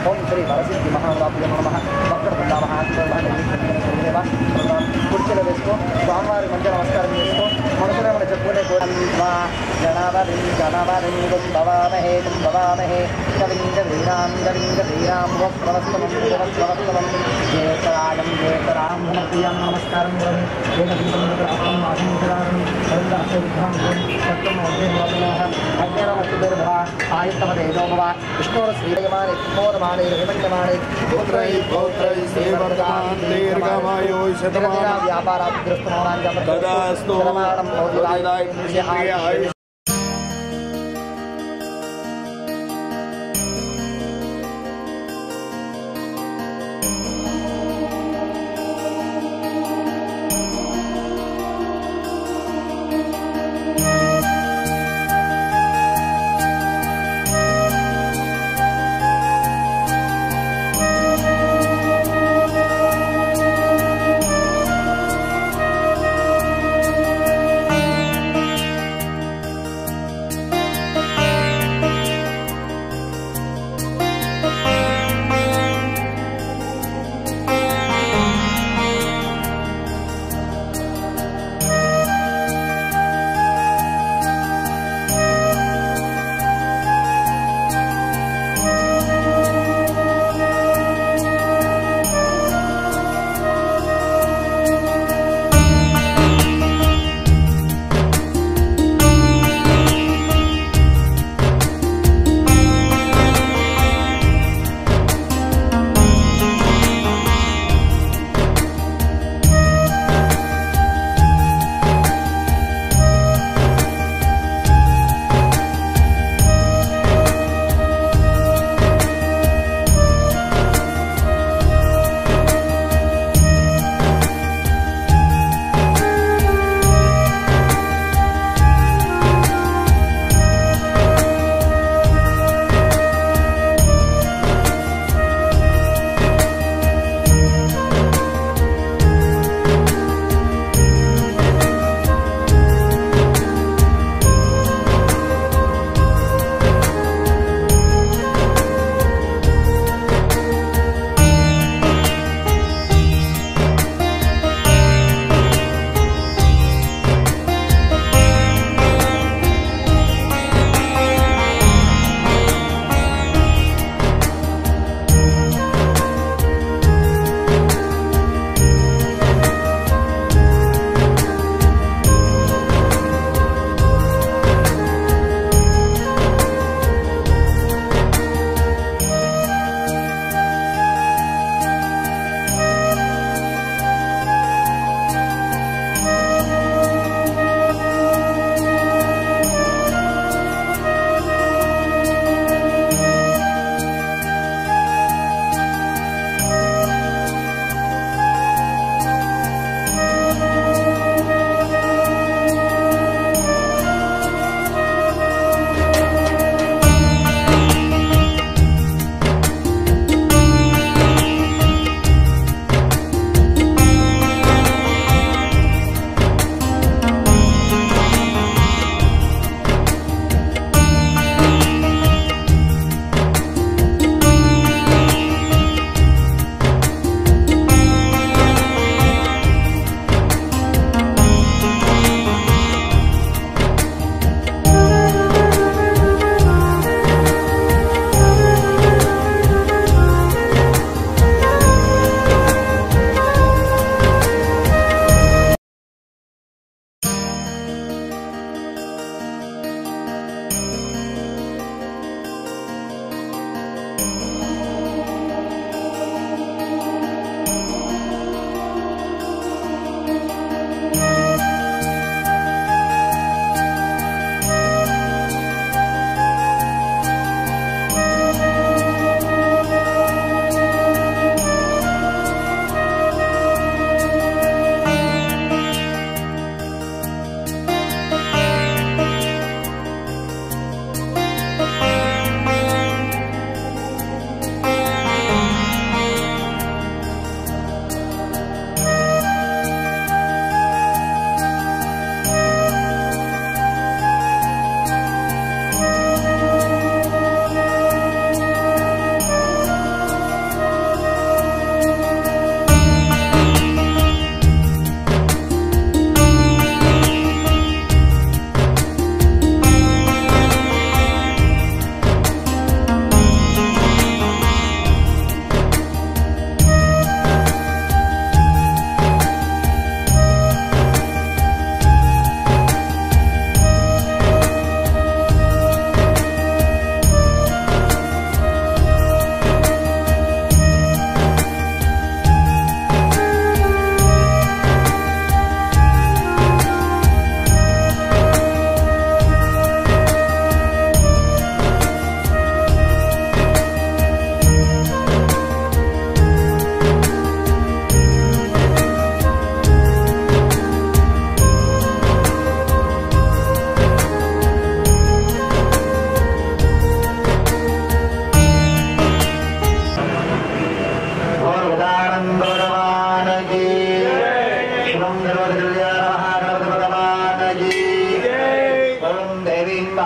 ओम श्री वरसिद्धि महावाप्य नमः वक्रतुंड కుర్చీలో వేసుకో స్వామివారి మధ్య నమస్కారం చేసుకో మనసులో మనం చెప్పుకునే గణపతి భవామహే భవామహే కవింగ వీరాం వస్త్రవస్తమం జ్యేష్ఠరాజం జ్యేష్ఠరాం ప్రియాం నమస్కారం आयुष्मदेजो भव विष्णोर श्रीयमाने मोरमाने हिमण्यमाने पुत्रै पौत्रै सेवर्धमान दीर्घमायो शतमान व्यापाराद्रष्टमानां तदास्तु प्रमाणं भवति आयुष्य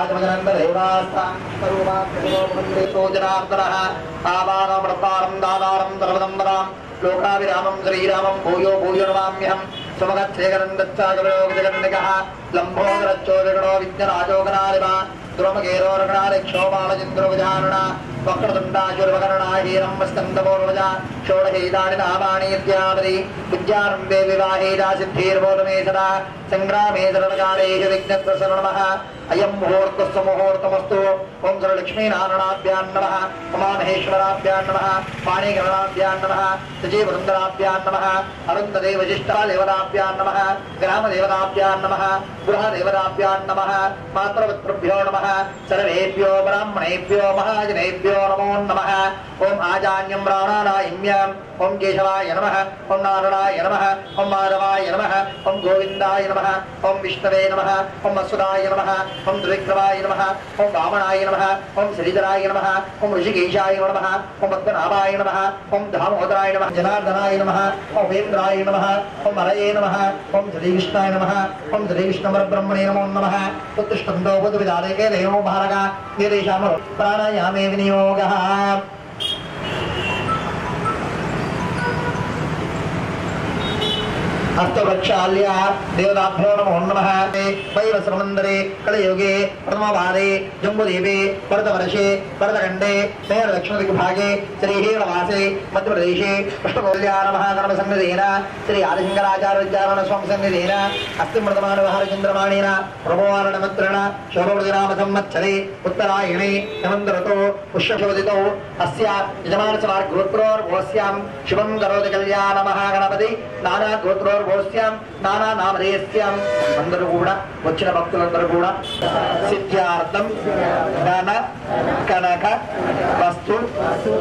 राजमगनंद देवरास्तां स्वरूपात्मको जनार्दनः आवानं प्रतारं दातारं सर्वदम्बरां लोकाभिरामं श्रीरामं भूयो भूयो नमाम्यहं समगच्छेकरन्दच्चागविरोगजगन्निकः लम्बोदरच्चोदगणो विद्यराजोगनारिमा द्रोमकेरोरगणारिक्षोपालचन्द्रोपजारणा वक्रतुण्डाशुर्वकर्णा हीरम्बस्कन्दपूर्वजा षोडशैतानि नामानि इत्यादि विद्यारम्भे विवाहेजा सिद्धिर्बोधमे सदा संग्रामे सर्वकालेषु विघ्नत्रसरणमः अयं मुहूर्तस्य मुहूर्तमस्तु ओं श्रीलक्ष्मीनारायणाभ्यां नमः उमामहेश्वराभ्यां नमः पाणिग्रहणाभ्यां नमः सजीवृन्दराभ्यां नमः अरुन्धदेवशिष्टादेवताभ्यां नमः ग्रामदेवताभ्यां नमः गृहदेवताभ्यां नमः मातृपितृभ्यो नमः सर्वेभ्यो ब्राह्मणेभ्यो महाजनेभ्यो नमो नमः ओं आजान्यं प्राणानायम्यां ओं केशवाय नमः ओं नारायणाय नमः ओं माधवाय नमः ओं गोविन्दाय नमः ओं विष्णवे नमः ओं अच्युताय नमः ओं त्रिविक्रमाय नमः ओं वामनाय नमः ओं श्रीधराय नमः ओं ऋषिकेशाय नमः ओं पद्मनाभाय नमः ओं दामोदराय नमः जनार्दनाय नमः ओं वेन्द्राय नमः ओं हरये नमः ओं श्रीकृष्णाय नमः ओं श्रीकृष्णपरब्रह्मणे नमो नमः उत्तिष्ठन्तो बुद्धविदारेके देवो भारगा निर्देशामो प्राणायामे विनियोगः हस्तवृक्षाल्या देवताभ्यो नमो नमः वैवस्वमन्दरे कलयुगे प्रथमवारे जम्बूद्वीपे भरतवर्षे भरतखण्डे मेरलक्ष्मणदिग्भागे श्रीहीणवासे मध्यप्रदेशे कृष्णकौल्यानमहागणपसन्निधेन श्री आदिशङ्कराचार्यविद्यारणस्वामिसन्निधेन अस्तिमृतमानवहारचन्द्रमाणेन प्रभोवारणमन्त्रेण शोभवृतिनामसंवत्सरे उत्तरायणे हेमन्तऋतौ पुष्यशोदितौ अस्य यजमानसमार्गोत्रोर्भोस्यां शुभं करोति कल्याणमहागणपति नानागोत्रोर् नाना नामधेयस्यां अंदरू कूडा वच्चिन भक्तुलंदरू कूडा सिद्ध्यार्थं धन कनक वस्तु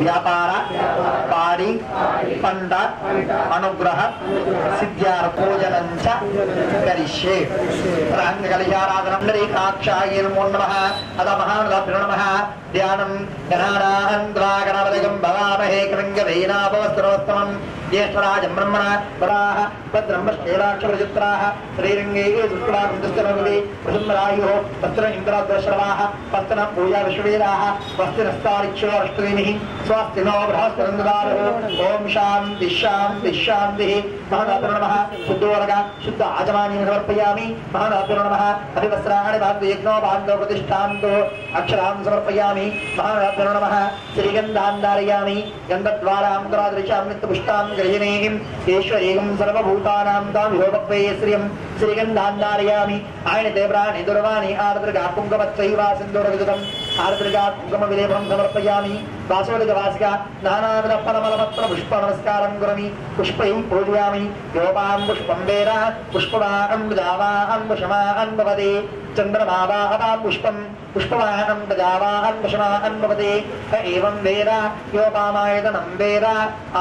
व्यापार पाड़ी पंड अनुग्रह सिद्ध्यार्थ पूजनं च करिष्ये रांगकलिशाराधनं नरीकाक्षाय नमो नमः अथ महानुभाभ्यो नमः ध्यानं गणानाहं द्वागणपतिं भवामहे कृङ्गवेनाभवस्त्रोत्तमं ज्येष्ठराजं ब्रह्मणा वराह भद्रम्भश्चैलाक्षप्रचित्राः श्रीरङ्गे दुष्कलाकुन्दस्तनमुदे प्रसन्नरायुः तत्र इन्द्राद्रश्रवाः पत्तन पूजा विश्ववेदाः स्वस्तिनस्तारिक्षोरष्टमीः स्वस्तिनो बृहस्पतिन्ददारुः ॐ शान्ति शान्ति शान्तिः महानाथो नमः शुद्धोरग शुद्ध आचमानीं समर्पयामि महानाथो नमः अभिवस्त्राणि भाग्ययज्ञो भाग्यो प्रतिष्ठान्तो अक्षरां समर्पयामि महानाथो नमः श्रीगन्धान् धारयामि गन्धद्वारान्तरादृशां नित्यपुष्टां गृहिणीं ईश्वरीं सर्वभूतानां तां विभोपक्वये श्रियं श्रीगन्धान् धारयामि आयनते प्राणि दुर्वाणि आर्द्रगा कुङ्कुमच्चैवा सिन्दूरविदुतम् आर्द्रगा कुङ्कुमविलेपं समर्पयामि वासोलिकवासिका नानाविधफलमलपत्र पुष्पनमस्कारं करोमि पुष्पैः पूजयामि योपां पुष्पं वेद पुष्पवाहं जावाहं पुष्पमाहं भवति चन्द्रमावाहता पुष्पं पुष्पवाहनं प्रजावाहं पुष्पमाहं भवति एवं वेद योपामायतनं वेद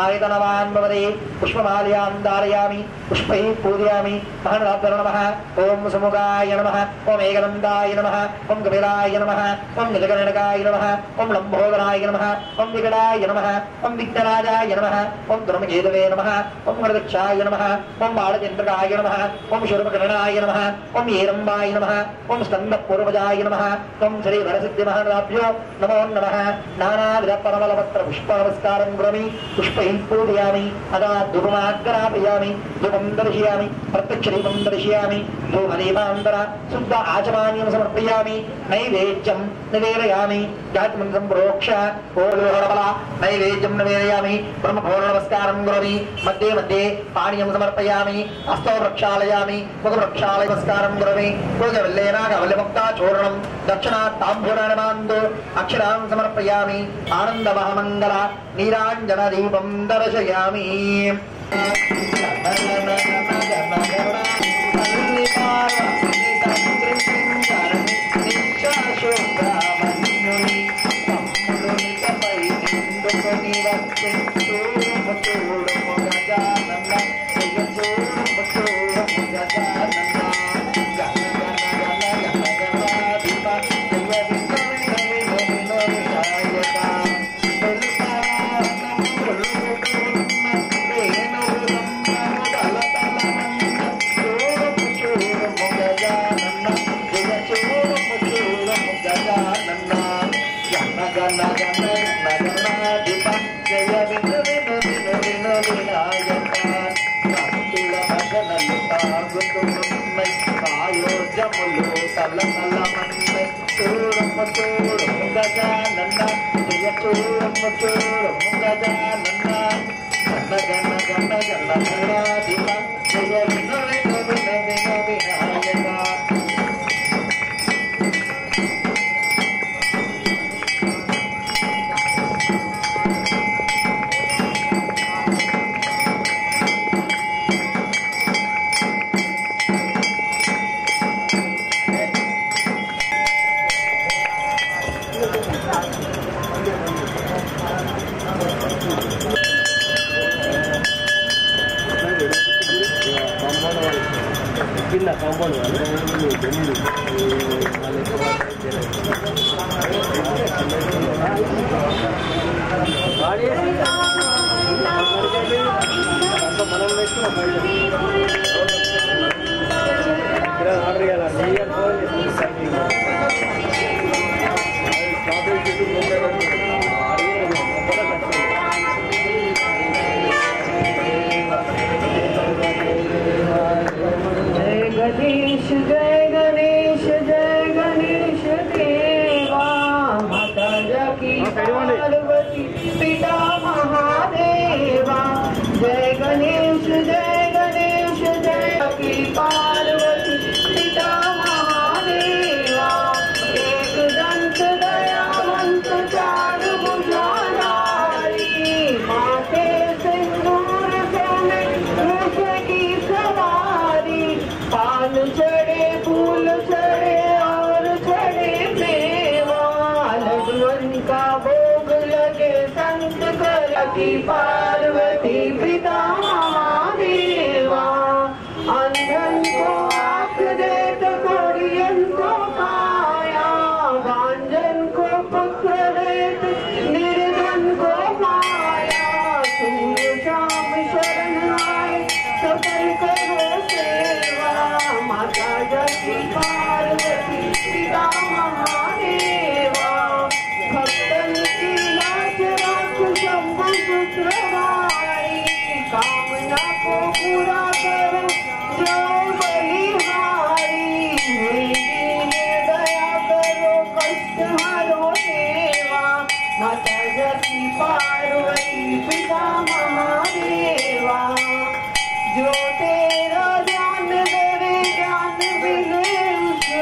आयतनवान् भवति पुष्पमाल्यां धारयामि पुष्पैः पूजयामि महानाथो नमः ओं समुगाय नमः ओं एकदन्ताय नमः ओं कपिलाय नमः ओं नीलकण्ठकाय नमः ओं लम्बोदराय नमः ओं विकटाय नमः ओं विघ्नराजाय नमः ओं धर्मकेतवे नमः ओं वरदक्षाय नमः ओं बालचन्द्रकाय नमः ओं शूर्पकर्णाय नमः ओं हेरम्बाय नमः ओं स्कन्दपूर्वजाय नमः ओं श्री वरसिद्धिमहाराभ्यो नमो नमः नानाविधपरमलपत्र पुष्पनमस्कारं करोमि पुष्पैः पूजयामि अदा धूपमाग्रापयामि धूपं दर्शयामि प्रत्यक्षदीपं दर्शयामि धूमदीपान्तर शुद्ध आचमानीं समर्पयामि नैवेद्यं निवेदयामि जातिमन्त्रं प्रोक्ष ओलोहरबला नैवेद्यं निवेदयामि ब्रह्मभोरनमस्कारं करोमि मध्ये मध्ये पानीयं समर्पयामि हस्तौ प्रक्षालयामि मुखप्रक्षालय नमस्कारं करोमि पूजवल्लेनागवल्यमुक्ताचूर्णं दक्षिणात् ताम्बूलनमान्दो अक्षरां समर्पयामि आनन्दमहामङ्गल नीराञ्जनदीपं दर्शयामि జములు తల తల మంద చూడమ్మ చూడమ్మ గజానన్న జయ చూడమ్మ చూడమ్మ గజానన్న గణ గణ గణ గణాధిప జయ వినయ వినయ వినాయక కాంపౌండ్ गणेश जय गणेश देवा माता जकी पार्वती पिता महादेवा जय गणेश जय की पार्वती पिता महादेवा एक दंत दयावंत चार भुजाधारी माथे सिंदूर सोने वृष की सवारी पान चढ़े फूल चढ़े और चढ़े मेवा लड्डुअन का भोग लगे संत कर की पार्वती पिता महादेवा अंधन को आँख देत कोड़ियन को काया भांजन को पुत्र देत निर्धन को माया सूर्य शाम शरण आए सकल करो सेवा माता जकी पार्वती पिता महादेवा भक्तन की लाज राख शंभु पुत्रवारी कामना को पूरा करो जो बलिहारी मेरी दया करो कष्ट हरो देवा माता जकी पार्वती पिता महादेवा जो तेरा ध्यान करे ज्ञान मिले उसे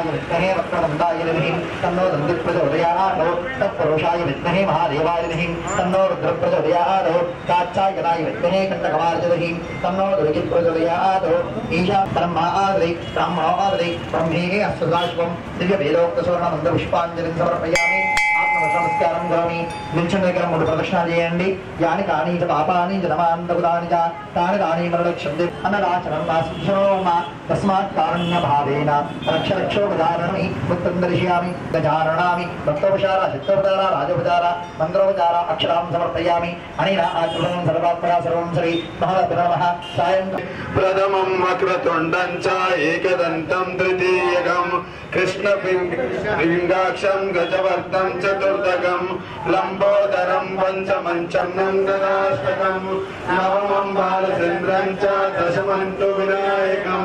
गजाननाय विद्महे वक्रतुण्डाय धीमहि तन्नो दन्तिः प्रचोदयात् तत्पुरुषाय विद्महे महादेवाय धीमहि तन्नो रुद्रः प्रचोदयात् कात्यायनाय विद्महे कण्टकवार्य धीमहि तन्नो दुर्गिः प्रचोदयात् ईशा ब्रह्मा आदि ब्रह्मो आदि ब्रह्मेः अस्सदाशिवं दिव्यवेदोक्तस्वर्णमन्त्रपुष्पाञ्जलिं समर्पयामि नमस्कारं करोमि निल्चन దగ్గర మూడు ప్రదక్షిణాలు చేయండి యాని కాని చ పాపాని చ నమాంతకుదాని చ తాని తాని మరణక్షంది అన్నదాచనం నాశిక్షణోమ తస్మాత్ కారుణ్య భావేన రక్ష రక్షో గజానమి ముక్తం దర్శయామి గజాననామి భక్తోపచార చిత్తోపచార రాజోపచార మంత్రోపచార అక్షరాం సమర్పయామి అనేన ఆచరణం సర్వాత్మన సర్వం శ్రీ మహానమః సాయం ప్రథమం వక్రతుండం చ ఏకదంతం తృతీయకం కృష్ణపింగాక్షం గజవర్ధం చతుర్థకం లంబోదరం పంచమంచం నందనాష్టకం నవమం బాలచంద్రం చ దశమం తు వినాయకం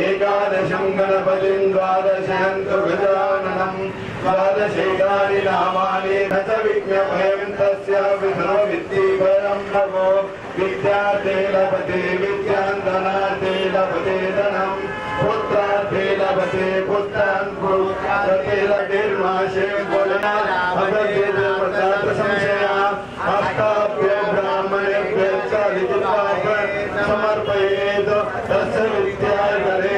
ఏకాదశం గణపతిం ద్వాదశం తు గజాననం ద్వాదశేకాని నామాని న చ విజ్ఞభయం తస్య విష్ణో విద్యాభయం నమో విద్యార్థే లభతే విద్యాంధనార్థే లభతే ధనం పుత్రార్థే లభతే పుత్రాన్ పుత్రార్థే లభిర్మాశే సంశయ అష్టాభ్య బ్రాహ్మణేభ్య చ లిఖితాప సమర్పయేత్ తస్య విద్యాధరే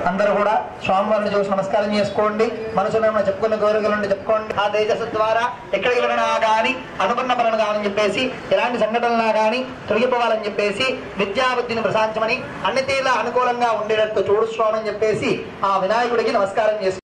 అందరూ కూడా స్వామివారిని చూసి నమస్కారం చేసుకోండి. మనసులో ఏమైనా చెప్పుకున్న కోరికలుండి చెప్పుకోండి. ఆ తేజస్సు ద్వారా ఎక్కడికి వెళ్ళినా కానీ అనుకున్న పనులు కావాలని చెప్పేసి ఎలాంటి సంఘటనలా కానీ తొలగిపోవాలని చెప్పేసి విద్యాబుద్ధిని ప్రశాంతమని అన్ని తీర్లా అనుకూలంగా ఉండేటట్టు చూడు స్వామి అని చెప్పేసి ఆ వినాయకుడికి నమస్కారం చేసుకోండి.